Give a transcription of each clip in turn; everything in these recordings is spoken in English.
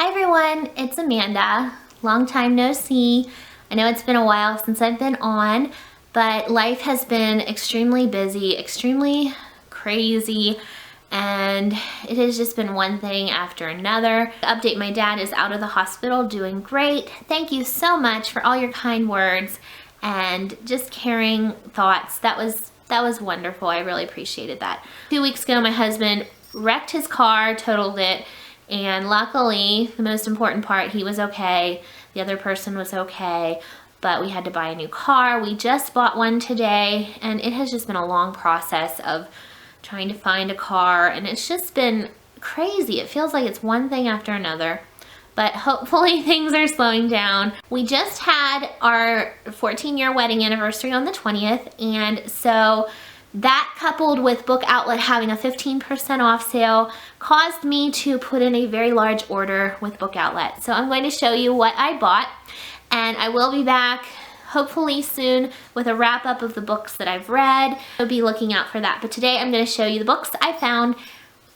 Hi everyone, it's Amanda. Long time no see. I know it's been a while since I've been on, but life has been extremely busy, extremely crazy, and it has just been one thing after another. The update, my dad is out of the hospital doing great. Thank you so much for all your kind words and just caring thoughts. That was wonderful. I really appreciated that. 2 weeks ago, my husband wrecked his car, totaled it, and luckily, the most important part, he was okay. The other person was okay, but we had to buy a new car. We just bought one today, and it has just been a long process of trying to find a car, and it's just been crazy. It feels like it's one thing after another, but hopefully things are slowing down. We just had our 14-year wedding anniversary on the 20th, and so that, coupled with Book Outlet having a 15% off sale, caused me to put in a very large order with Book Outlet. So I'm going to show you what I bought, and I will be back hopefully soon with a wrap up of the books that I've read. So be looking out for that. But today I'm going to show you the books I found,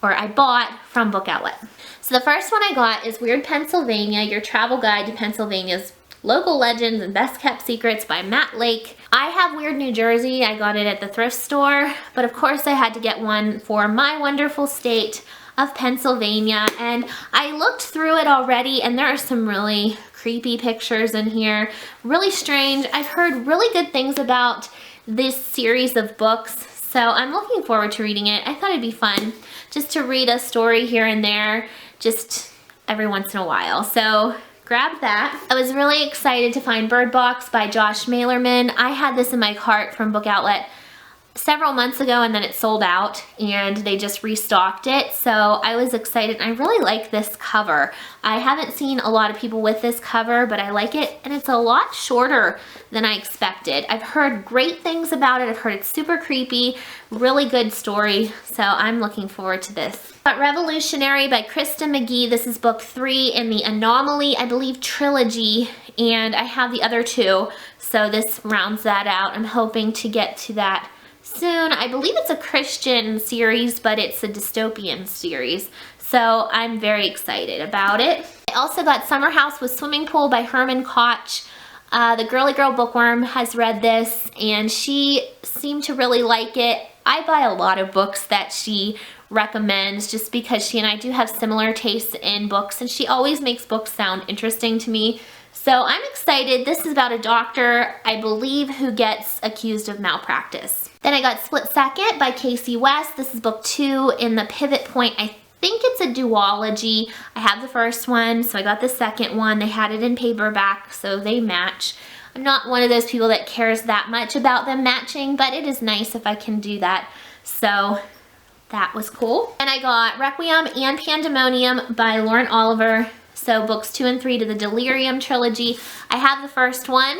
or I bought, from Book Outlet. So the first one I got is Weird Pennsylvania, Your Travel Guide to Pennsylvania's Local Legends and Best Kept Secrets by Matt Lake. I have Weird New Jersey. I got it at the thrift store, but of course I had to get one for my wonderful state of Pennsylvania, and I looked through it already, and there are some really creepy pictures in here, really strange. I've heard really good things about this series of books, so I'm looking forward to reading it. I thought it'd be fun just to read a story here and there, just every once in a while. So grabbed that. I was really excited to find Bird Box by Josh Malerman. I had this in my cart from Book Outlet several months ago, and then it sold out and they just restocked it, so I was excited. I really like this cover. I haven't seen a lot of people with this cover, but I like it, and it's a lot shorter than I expected. I've heard great things about it. I've heard it's super creepy, really good story, so I'm looking forward to this. But Revolutionary by Krista McGee. This is book 3 in the Anomaly, I believe, trilogy, and I have the other 2, so this rounds that out. I'm hoping to get to that soon. I believe it's a Christian series, but it's a dystopian series, so I'm very excited about it. I also got Summer House with Swimming Pool by Herman Koch. The Girly Girl Bookworm has read this, and she seemed to really like it. I buy a lot of books that she recommends just because she and I do have similar tastes in books, and she always makes books sound interesting to me. So I'm excited. This is about a doctor, I believe, who gets accused of malpractice. Then I got Split Second by Casey West. This is book 2 in the Pivot Point. I think it's a duology. I have the first one, so I got the second one. They had it in paperback, so they match. I'm not one of those people that cares that much about them matching, but it is nice if I can do that. So that was cool. And I got Requiem and Pandemonium by Lauren Oliver. So books 2 and 3 to the Delirium trilogy. I have the first one.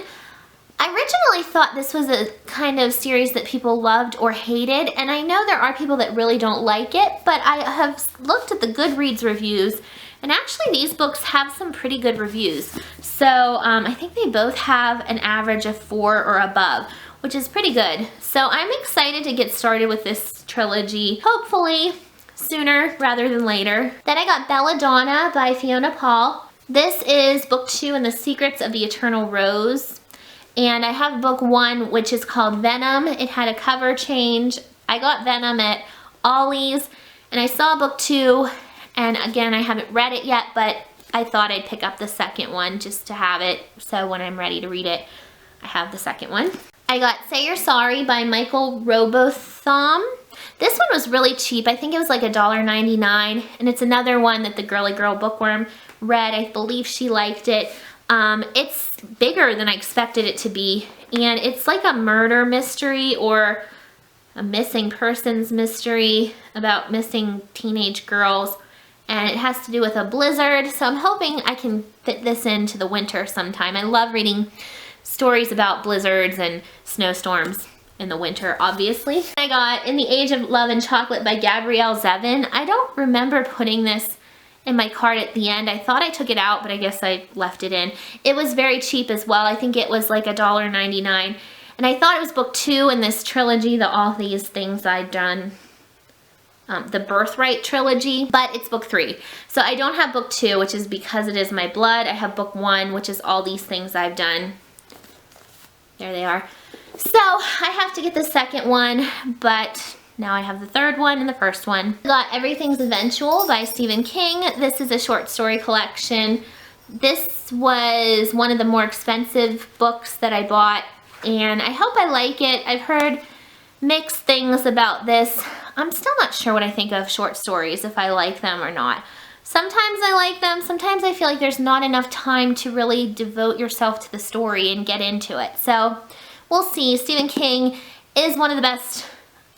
I originally thought this was a kind of series that people loved or hated, and I know there are people that really don't like it, but I have looked at the Goodreads reviews, and actually these books have some pretty good reviews. So I think they both have an average of 4 or above, which is pretty good. So I'm excited to get started with this trilogy, hopefully sooner rather than later. Then I got Belladonna by Fiona Paul. This is book 2 in the Secrets of the Eternal Rose. And I have book 1, which is called Venom. It had a cover change. I got Venom at Ollie's, and I saw book 2, and again, I haven't read it yet, but I thought I'd pick up the second one just to have it, so when I'm ready to read it, I have the second one. I got Say You're Sorry by Michael Robotham. This one was really cheap. I think it was like $1.99, and it's another one that the Girly Girl Bookworm read. I believe she liked it. It's bigger than I expected it to be, and it's like a murder mystery or a missing persons mystery about missing teenage girls, and it has to do with a blizzard, so I'm hoping I can fit this into the winter sometime. I love reading stories about blizzards and snowstorms in the winter, obviously. I got In the Age of Love and Chocolate by Gabrielle Zevin. I don't remember putting this in my cart at the end. I thought I took it out, but I guess I left it in. It was very cheap as well. I think it was like $1.99. And I thought it was book 2 in this trilogy, All These Things I'd Done. the Birthright trilogy, but it's book 3. So I don't have book 2, which is Because It Is My Blood. I have book 1, which is All These Things I've Done. There they are. So I have to get the second one, but now I have the third one and the first one. I got Everything's Eventual by Stephen King. This is a short story collection. This was one of the more expensive books that I bought, and I hope I like it. I've heard mixed things about this. I'm still not sure what I think of short stories, if I like them or not. Sometimes I like them, sometimes I feel like there's not enough time to really devote yourself to the story and get into it. So we'll see. Stephen King is one of the best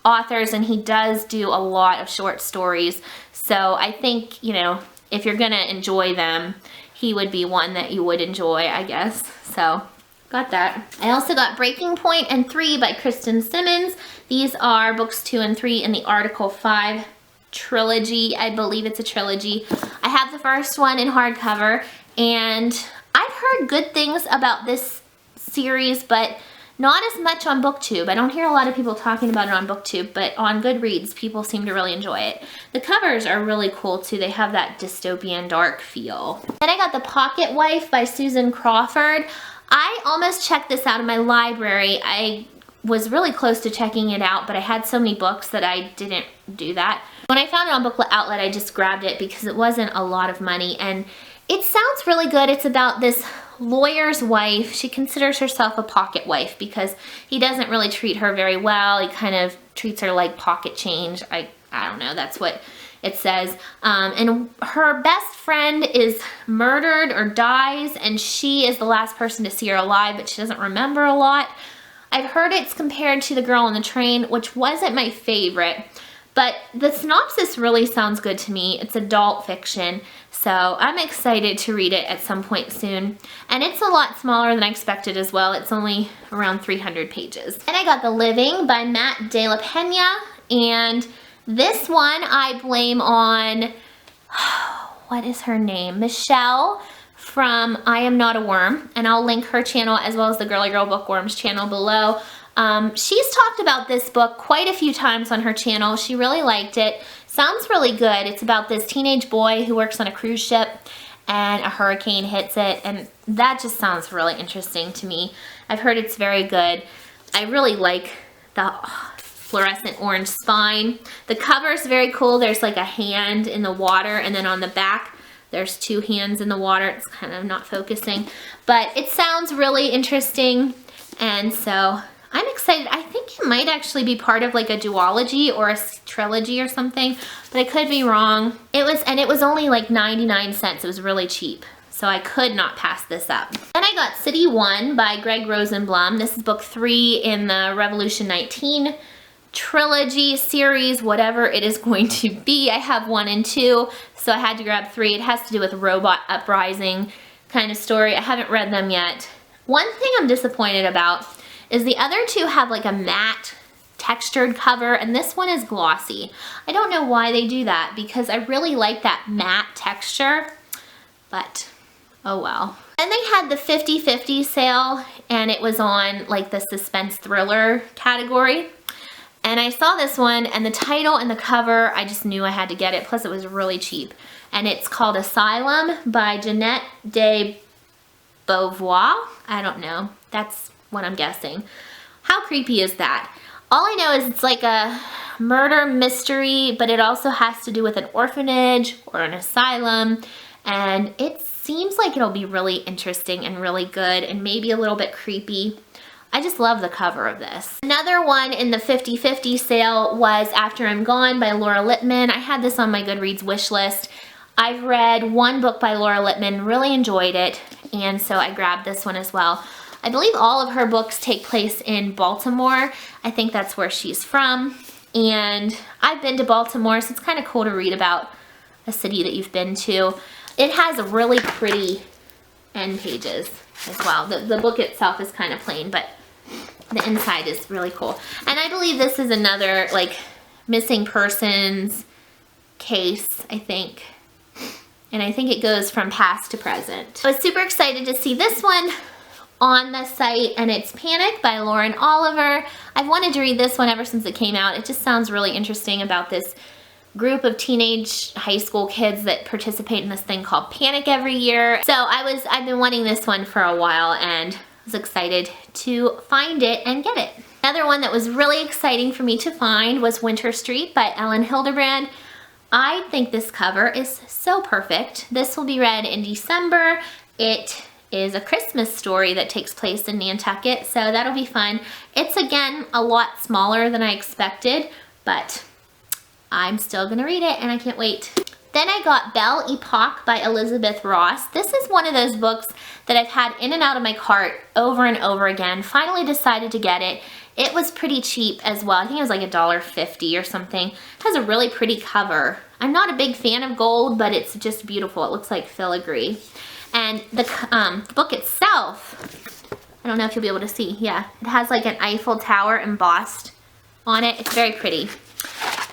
authors, and he does do a lot of short stories. So I think, you know, if you're gonna enjoy them, he would be one that you would enjoy, I guess. So got that. I also got Breaking Point and 3 by Kristen Simmons. These are books 2 and 3 in the Article 5 trilogy. I believe it's a trilogy. I have the first one in hardcover, and I've heard good things about this series, but not as much on BookTube. I don't hear a lot of people talking about it on BookTube, but on Goodreads, people seem to really enjoy it. The covers are really cool too. They have that dystopian dark feel. Then I got The Pocket Wife by Susan Crawford. I almost checked this out in my library. I was really close to checking it out, but I had so many books that I didn't do that. When I found it on Booklet Outlet, I just grabbed it because it wasn't a lot of money, and it sounds really good. It's about this lawyer's wife. She considers herself a pocket wife because he doesn't really treat her very well. He kind of treats her like pocket change. I don't know, that's what it says. And her best friend is murdered or dies, and she is the last person to see her alive, but she doesn't remember a lot. I've heard it's compared to The Girl on the Train, which wasn't my favorite, but the synopsis really sounds good to me. It's adult fiction, so I'm excited to read it at some point soon. And it's a lot smaller than I expected as well. It's only around 300 pages. And I got The Living by Matt De La Pena, and this one I blame on, what is her name? Michelle from I Am Not a Worm, and I'll link her channel as well as the Girly Girl Bookworms channel below. She's talked about this book quite a few times on her channel. She really liked it. Sounds really good. It's about this teenage boy who works on a cruise ship and a hurricane hits it, and that just sounds really interesting to me. I've heard it's very good. I really like the fluorescent orange spine. The cover is very cool. There's like a hand in the water, and then on the back there's 2 hands in the water. It's kind of not focusing, but it sounds really interesting, and so I'm excited. I think it might actually be part of like a duology or a trilogy or something, but I could be wrong. It was only like 99 cents. It was really cheap, so I could not pass this up. Then I got City 1 by Greg Rosenblum. This is book 3 in the Revolution 19 trilogy series, whatever it is going to be. I have 1 and 2, so I had to grab 3. It has to do with robot uprising kind of story. I haven't read them yet. One thing I'm disappointed about is the other 2 have like a matte textured cover, and this one is glossy. I don't know why they do that because I really like that matte texture, but oh well. Then they had the 50/50 sale, and it was on like the suspense thriller category. And I saw this one, and the title and the cover, I just knew I had to get it. Plus it was really cheap. And it's called Asylum by Jeanette de Beauvoir. I don't know. That's what I'm guessing. How creepy is that? All I know is it's like a murder mystery, but it also has to do with an orphanage or an asylum, and it seems like it'll be really interesting and really good and maybe a little bit creepy. I just love the cover of this. Another one in the 50/50 sale was After I'm Gone by Laura Lippman. I had this on my Goodreads wish list. I've read 1 book by Laura Lippman, really enjoyed it, and so I grabbed this one as well. I believe all of her books take place in Baltimore. I think that's where she's from. And I've been to Baltimore, so it's kind of cool to read about a city that you've been to. It has really pretty end pages as well. The book itself is kind of plain, but the inside is really cool. And I believe this is another like missing persons case, I think. And I think it goes from past to present. I was super excited to see this one on the site, and it's Panic by Lauren Oliver. I've wanted to read this one ever since it came out. It just sounds really interesting about this group of teenage high school kids that participate in this thing called Panic every year. So I've been wanting this one for a while and was excited to find it and get it. Another one that was really exciting for me to find was Winter Street by Ellen Hildebrand. I think this cover is so perfect. This will be read in December. It is a Christmas story that takes place in Nantucket, so that'll be fun. It's again a lot smaller than I expected, but I'm still gonna read it and I can't wait. Then I got Belle Epoque by Elizabeth Ross. This is one of those books that I've had in and out of my cart over and over again. Finally decided to get it. It was pretty cheap as well. I think it was like $1.50 or something. It has a really pretty cover. I'm not a big fan of gold, but it's just beautiful. It looks like filigree. And the book itself, I don't know if you'll be able to see. Yeah, it has like an Eiffel Tower embossed on it. It's very pretty.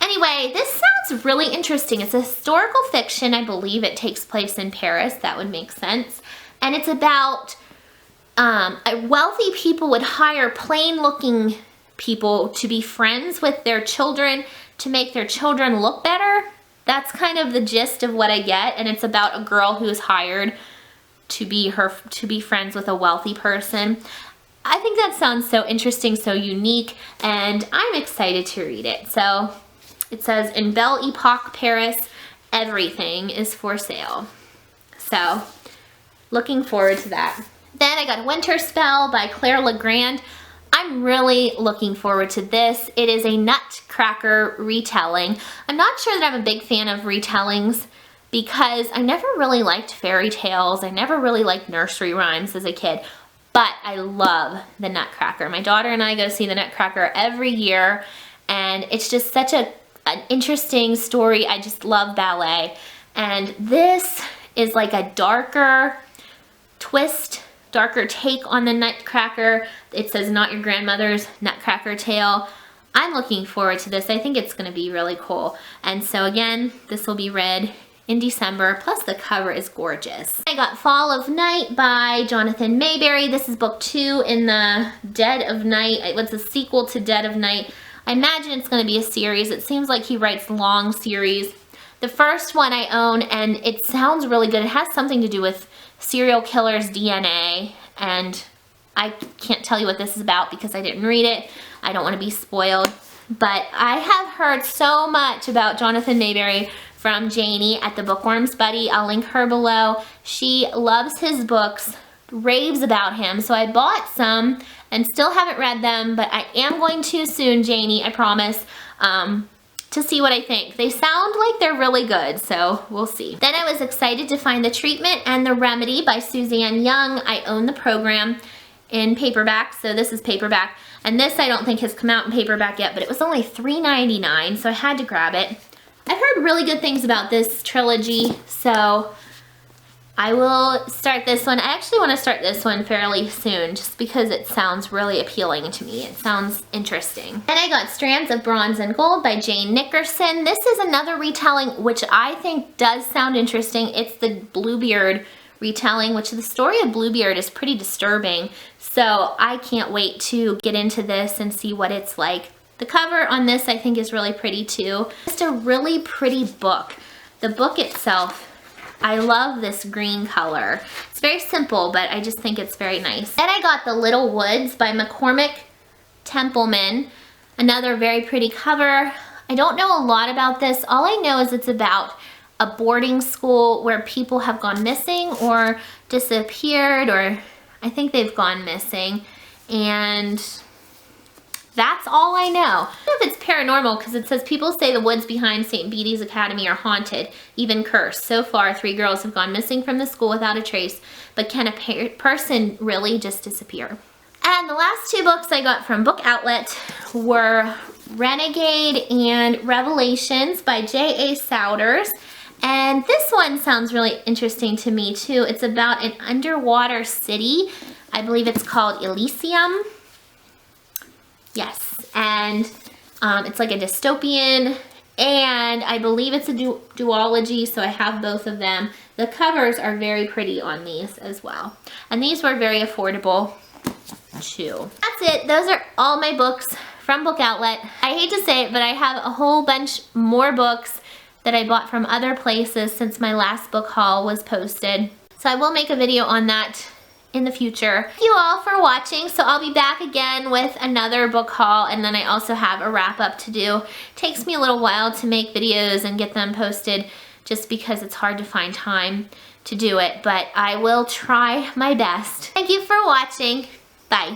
Anyway, this sounds really interesting. It's a historical fiction. I believe it takes place in Paris. That would make sense. And it's about wealthy people would hire plain-looking people to be friends with their children to make their children look better. That's kind of the gist of what I get. And it's about a girl who is hired to be friends with a wealthy person. I think that sounds so interesting, so unique, and I'm excited to read it. So it says, in Belle Epoque Paris, everything is for sale. So looking forward to that. Then I got Winter Spell by Claire Legrand. I'm really looking forward to this. It is a Nutcracker retelling. I'm not sure that I'm a big fan of retellings because I never really liked fairy tales. I never really liked nursery rhymes as a kid, but I love the Nutcracker. My daughter and I go see the Nutcracker every year, and it's just such an interesting story. I just love ballet, and this is like a darker twist, darker take on the Nutcracker. It says not your grandmother's Nutcracker tale. I'm looking forward to this. I think it's going to be really cool. And so again, this will be read in December, plus the cover is gorgeous. I got Fall of Night by Jonathan Mayberry. This is book 2 in the Dead of Night. It's a sequel to Dead of Night. I imagine it's going to be a series. It seems like he writes long series. The first one I own, and it sounds really good. It has something to do with serial killers' DNA, and I can't tell you what this is about because I didn't read it. I don't want to be spoiled. But I have heard so much about Jonathan Mayberry from Janie at the Bookworms Buddy. I'll link her below. She loves his books, raves about him. So I bought some and still haven't read them, but I am going to soon, Janie, I promise, to see what I think. They sound like they're really good, so we'll see. Then I was excited to find The Treatment and the Remedy by Suzanne Young. I own the program in paperback, so this is paperback. And this I don't think has come out in paperback yet, but it was only $3.99, so I had to grab it. I've heard really good things about this trilogy, so I will start this one. I actually want to start this one fairly soon just because it sounds really appealing to me. It sounds interesting. Then I got Strands of Bronze and Gold by Jane Nickerson. This is another retelling which I think does sound interesting. It's the Bluebeard retelling, which the story of Bluebeard is pretty disturbing. So I can't wait to get into this and see what it's like. The cover on this I think is really pretty too. Just a really pretty book. The book itself, I love this green color. It's very simple, but I just think it's very nice. Then I got The Little Woods by McCormick Templeman. Another very pretty cover. I don't know a lot about this. All I know is it's about a boarding school where people have gone missing or disappeared, or I think they've gone missing, and that's all I know. I don't know if it's paranormal because it says people say the woods behind St. Bede's Academy are haunted, even cursed. So far, 3 girls have gone missing from the school without a trace, but can a person really just disappear? And the last 2 books I got from Book Outlet were Renegade and Revelations by J.A. Souders. And this one sounds really interesting to me too. It's about an underwater city. I believe it's called Elysium. Yes, and it's like a dystopian, and I believe it's a duology, so I have both of them. The covers are very pretty on these as well. And these were very affordable too. That's it. Those are all my books from Book Outlet. I hate to say it, but I have a whole bunch more books that I bought from other places since my last book haul was posted. So I will make a video on that in the future. Thank you all for watching. So I'll be back again with another book haul, and then I also have a wrap up to do. It takes me a little while to make videos and get them posted just because it's hard to find time to do it, but I will try my best. Thank you for watching. Bye.